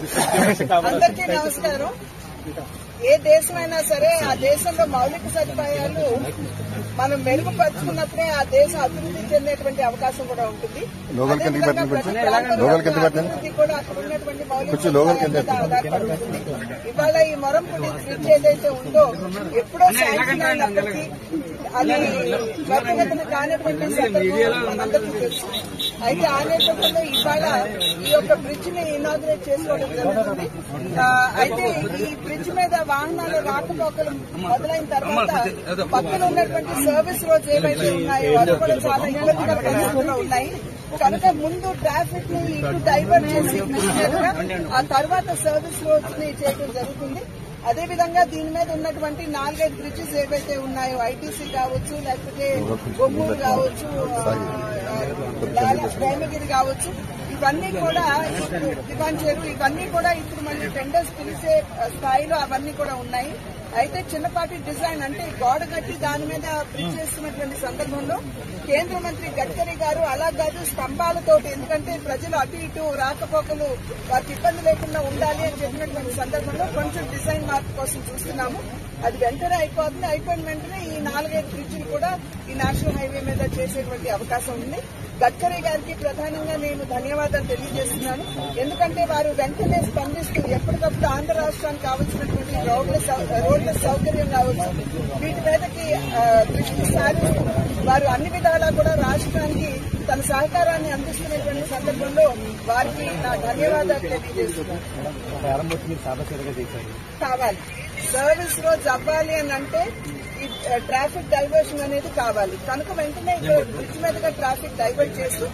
అందరికీ నమస్కారం. ఏ దేశమైనా సరే ఆ దేశంలో మౌలిక సదుపాయాలు మనం మెరుగుపరుచుకున్నప్పుడే ఆ దేశం అభివృద్ధి చెందేటువంటి అవకాశం కూడా ఉంటుంది. అభివృద్ధి కూడా అక్కడ ఉన్నటువంటి మౌలిక సదుపాయాల ఆధారపడి ఉంటుంది. ఇవాళ ఈ మొరంపూడి బ్రిడ్జ్ ఏదైతే ఉందో ఎప్పుడో శాంక్షన్ అయినప్పటికీ అది త్వరితగతిన కానిటువంటి సందర్భం మనందరికీ తెలుసు. అయితే ఆ నేపథ్యంలో ఇవాళ ఈ యొక్క బ్రిడ్జ్ ని ఇనాగ్రేట్ చేసుకోవడం జరుగుతుంది. అయితే ఈ బ్రిడ్జ్ మీద వాహనాలు రాకపోకలు మొదలైన తర్వాత పక్కన ఉన్నటువంటి సర్వీస్ రోడ్స్ ఏవైతే ఉన్నాయో అవి కూడా చాలా ఇబ్బందికర పరిస్థితుల్లో ఉన్నాయి. కనుక ముందు ట్రాఫిక్ ని ఇటు డైవర్ట్ చేసి ఆ తర్వాత సర్వీస్ రోడ్స్ ని చేయడం జరుగుతుంది. అదేవిధంగా దీని మీద ఉన్నటువంటి 4-5 బ్రిడ్జెస్ ఏవైతే ఉన్నాయో ఐటీసీ కావచ్చు, లేకపోతే బొమ్మూరు కావచ్చు, ప్రేమగిరి కావచ్చు, ఇవన్నీ కూడా దివాంచేరు ఇవన్నీ కూడా ఇప్పుడు మళ్ళీ టెండర్స్ పిలిచే స్థాయిలో అవన్నీ కూడా ఉన్నాయి. అయితే చిన్నపాటి డిజైన్ అంటే గోడ కట్టి దాని మీద బ్రిడ్జ్ చేస్తున్నటువంటి సందర్భంలో కేంద్ర మంత్రి గడ్కరీ గారు అలా కాదు స్తంభాలతోటి, ఎందుకంటే ప్రజలు అటు ఇటు రాకపోకలు వారికి ఇబ్బంది లేకుండా ఉండాలి అని చెప్పినటువంటి సందర్భంలో కొంచెం డిజైన్ మార్పు కోసం చూస్తున్నాము. అది వెంటనే అయిపోతుంది. అయిపోయిన వెంటనే ఈ 4-5 బ్రిడ్జిలు కూడా ఈ నేషనల్ హైవే మీద చేసేటువంటి అవకాశం ఉంది. గడ్కరీ గారికి ప్రధానంగా నేను ధన్యవాదాలు తెలియజేస్తున్నాను. ఎందుకంటే వారు వెంటనే స్పందిస్తూ ఎప్పటికప్పుడు ఆంధ్ర రాష్ట్రానికి కావాల్సినటువంటి రోడ్ల సౌకర్యం కావచ్చు వీటి మీదకి దృష్టి సారిస్తూ వారు అన్ని విధాలా కూడా రాష్ట్రానికి తన సహకారాన్ని అందిస్తున్నటువంటి సందర్భంలో వారికి నా ధన్యవాదాలు తెలియజేస్తున్నాను. కావాలి సర్వీస్ రోడ్స్ అవ్వాలి అని అంటే ఈ ట్రాఫిక్ డైవర్షన్ అనేది కావాలి. కనుక వెంటనే బ్రిడ్జ్ మీదుగా ట్రాఫిక్ డైవర్ట్ చేస్తూ